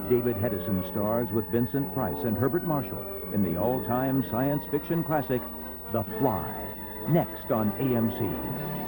David Hedison stars with Vincent Price and Herbert Marshall in the all-time science fiction classic, The Fly, next on AMC.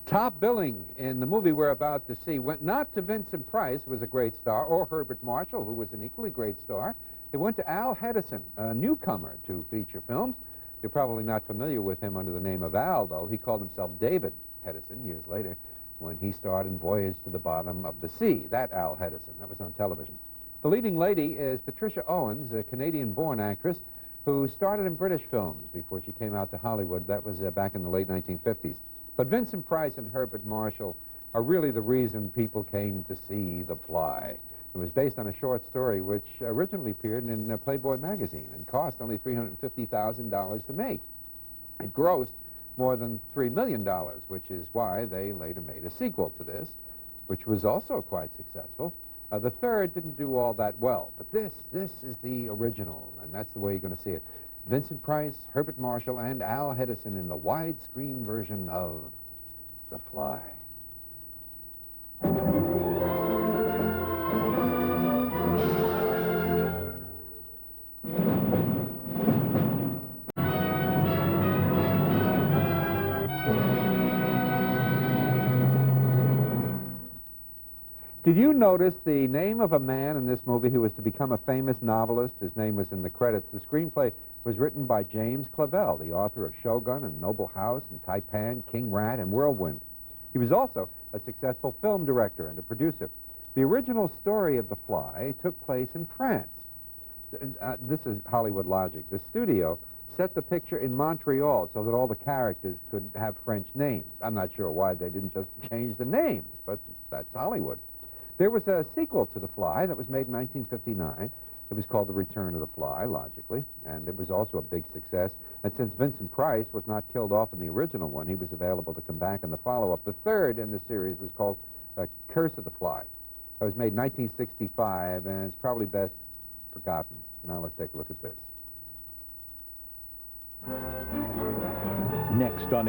Top billing in the movie we're about to see went not to Vincent Price, who was a great star, or Herbert Marshall, who was an equally great star. It went to Al Hedison, a newcomer to feature films. You're probably not familiar with him under the name of Al, though. He called himself David Hedison years later when he starred in Voyage to the Bottom of the Sea. That Al Hedison. That was on television. The leading lady is Patricia Owens, a Canadian-born actress who started in British films before she came out to Hollywood. That was back in the late 1950s. But Vincent Price and Herbert Marshall are really the reason people came to see The Fly. It was based on a short story which originally appeared in Playboy magazine and cost only $350,000 to make. It grossed more than $3 million, which is why they later made a sequel to this, which was also quite successful. The third didn't do all that well, but this is the original, and that's the way you're going to see it. Vincent Price, Herbert Marshall, and Al Hedison in the widescreen version of The Fly. Did you notice the name of a man in this movie who was to become a famous novelist? His name was in the credits. The screenplay was written by James Clavell, the author of Shogun and Noble House and Taipan, King Rat, and Whirlwind. He was also a successful film director and a producer. The original story of The Fly took place in France. This is Hollywood logic. The studio set the picture in Montreal so that all the characters could have French names. I'm not sure why they didn't just change the names, but that's Hollywood. There was a sequel to The Fly that was made in 1959. It was called The Return of the Fly, logically, and it was also a big success. And since Vincent Price was not killed off in the original one, he was available to come back in the follow-up. The third in the series was called Curse of the Fly. It was made in 1965, and it's probably best forgotten. Now let's take a look at this. Next on